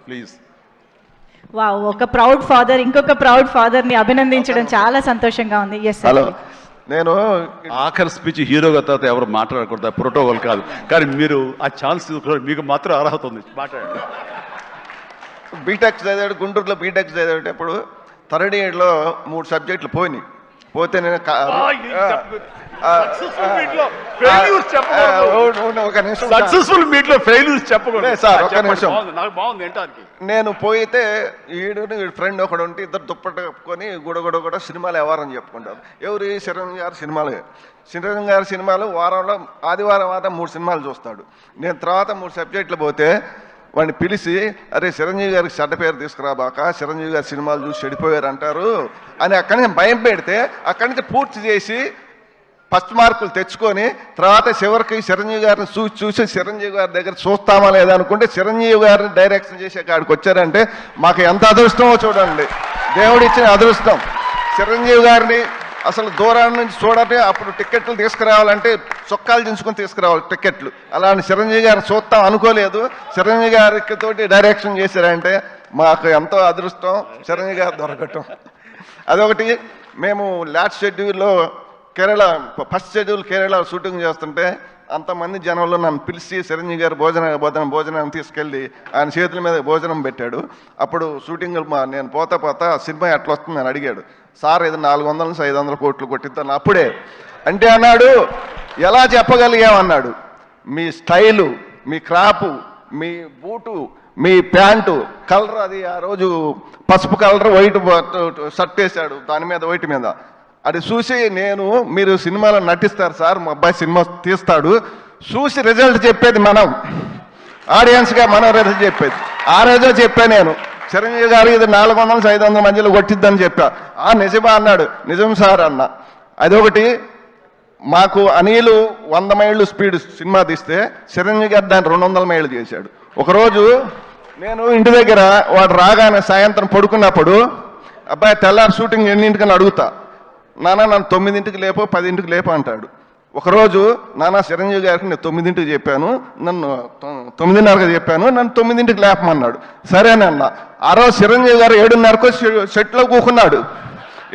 Please. Wow, ఒక proud father ఇంకొక proud father ని అభినందించడం చాలా సంతోషంగా ఉంది. ఎస్ హలో, నేను ఆఖరి స్పీచ్ హీరోగా తర్వాత ఎవరు మాట్లాడకూడదు, ప్రోటోకాల్ కాదు, కానీ మీరు ఆ ఛాన్స్ మీకు మాత్రం అర్హత ఉంది, మాట్లాడండి. బీటెక్ చదివాడు, గుంటూరులో బీటెక్ చదివేటప్పుడు థర్డ్ ఇయర్లో 3 సబ్జెక్టులు పోతే నేను సక్సెస్ఫుల్ మీట్లో ఫెయిల్యూర్స్ చెప్పకూడదు సార్. ఒక నిమిషం, నేను పోయితే వీడు ఫ్రెండ్ ఒకడు ఉంటే ఇద్దరు దుప్పట్టు కప్పుకొని గుడగుడ సినిమాలు ఎవరని చెప్పుకుంటారు. ఎవరు? చిరంజీవి గారి సినిమాలు. చిరంజీవి గారి సినిమాలు వారంలో ఆదివారం 3 సినిమాలు చూస్తాడు. నేను తర్వాత 3 సబ్జెక్టులు పోతే వాడిని పిలిచి, అరే చిరంజీవి గారికి చెడ్డ పేరు తీసుకురాబాక, చిరంజీవి గారి సినిమాలు చూసి చెడిపోయారు అంటారు అని అక్కడి నుంచి భయం పెడితే అక్కడి నుంచి పూర్తి చేసి ఫస్ట్ మార్కులు తెచ్చుకొని తర్వాత చివరికి చిరంజీవి గారిని చూసి చిరంజీవి గారి దగ్గర చూస్తామా లేదా అనుకుంటే చిరంజీవి గారిని డైరెక్షన్ చేసే కాడికి వచ్చారంటే మాకు ఎంత అదృష్టమో చూడండి. దేవుడిచ్చిన అదృష్టం. చిరంజీవి గారిని అసలు దూరాన్ని నుంచి చూడండి, అప్పుడు టికెట్లు తీసుకురావాలంటే చొక్కాలు దించుకొని తీసుకురావాలి టికెట్లు. అలాంటి చిరంజీవి గారిని చూస్తాం అనుకోలేదు. చిరంజీవి గారికి తోటి డైరెక్షన్ చేశారంటే మాకు ఎంతో అదృష్టం చిరంజీవి గారు దొరకటం. అదొకటి. మేము లాస్ట్ షెడ్యూల్లో Kerala first schedule Kerala shooting చేస్తుంటే అంతమంది జనంలో నన్ను పిలిచి చిరంజీవి గారు భోజనం తీసుకెళ్ళి ఆయన చేతుల మీద భోజనం పెట్టాడు. అప్పుడు షూటింగ్ నేను పోతా సినిమా ఎట్లా వస్తుంది అని అడిగాడు. సార్ ఇది 400 నుంచి 500 కోట్లు కొట్టిద్దాను అప్పుడే అంటే అన్నాడు. ఎలా చెప్పగలిగామన్నాడు. మీ స్టైలు, మీ క్రాపు, మీ బూటు, మీ ప్యాంటు కలర్, అది ఆ రోజు పసుపు కలర్ వైట్ షర్ట్ వేశాడు, దాని మీద వైట్ మీద. అది చూసి మీరు సినిమాలో నటిస్తారు సార్, మా అబ్బాయి సినిమా తీస్తాడు, చూసి రిజల్ట్ చెప్పేది మనం, ఆడియన్స్గా మనం రిజల్ట్ చెప్పేది. ఆ రోజే చెప్పా నేను, చిరంజీవి గారు ఇది 400 నుంచి 500 మధ్యలో కొట్టిద్దని చెప్పా. నిజమా అన్నాడు. నిజం సార్ అన్న. అదొకటి. మాకు అనిలు 100 మైళ్ళు స్పీడ్ సినిమా తీస్తే చిరంజీవి గారు దాన్ని 200 మైళ్ళు చేశాడు. ఒకరోజు నేను ఇంటి దగ్గర వాడు రాగానే సాయంత్రం పడుకున్నప్పుడు, అబ్బాయి తెల్లారి షూటింగ్ ఎన్నింటికని అడుగుతా, నాన్న నన్ను 9ంటికి లేపో 10ంటికి లేపో అంటాడు. ఒకరోజు నాన్న చిరంజీవి గారికి నేను 9ంటికి చెప్పాను, నన్ను 9:30కి చెప్పాను, నన్ను 9ంటికి లేపమన్నాడు. సరేనన్నా. ఆ రోజు చిరంజీవి గారు 7:30కు సెట్లో కూకున్నాడు.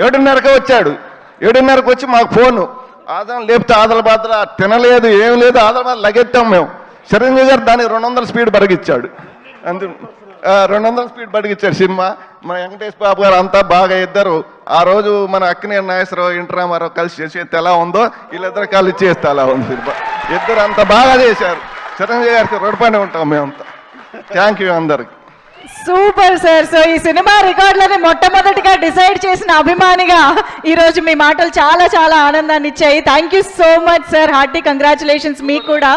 7:30కే వచ్చాడు. 7:30కి వచ్చి మాకు ఫోను, ఆదం లేపితే ఆదల బాధ తినలేదు, ఏం లేదు, ఆదల బాధ లగెత్తాం మేము. చిరంజీవి గారు దానికి 200 స్పీడ్ బరిగిచ్చాడు. 200 స్పీడ్ బడిగిచ్చాడు సినిమా. మన వెంకటేష్ బాబు గారు అంతా బాగా ఇద్దరు ఆ రోజు మన అక్కినేని నాగేశ్వరరావు, ఎన్టీ రామారావు కలిసి చేసేది ఎలా ఉందో వీళ్ళిద్దరు కలిసి చేస్తే అలా ఉంది సినిమా. ఇద్దరు అంత బాగా చేశారు. చిరంజీవి గారికి రుణపడి ఉంటాం మేమంతా. థ్యాంక్ యూ అందరికి. Super sir. సో ఈ సినిమా రికార్డులని మొట్టమొదటిగా డిసైడ్ చేసిన అభిమానిగా ఈరోజు మీ మాటలు చాలా చాలా ఆనందాన్ని ఇచ్చాయి. Thank you so much sir. Hearty congratulations మీకు కూడా.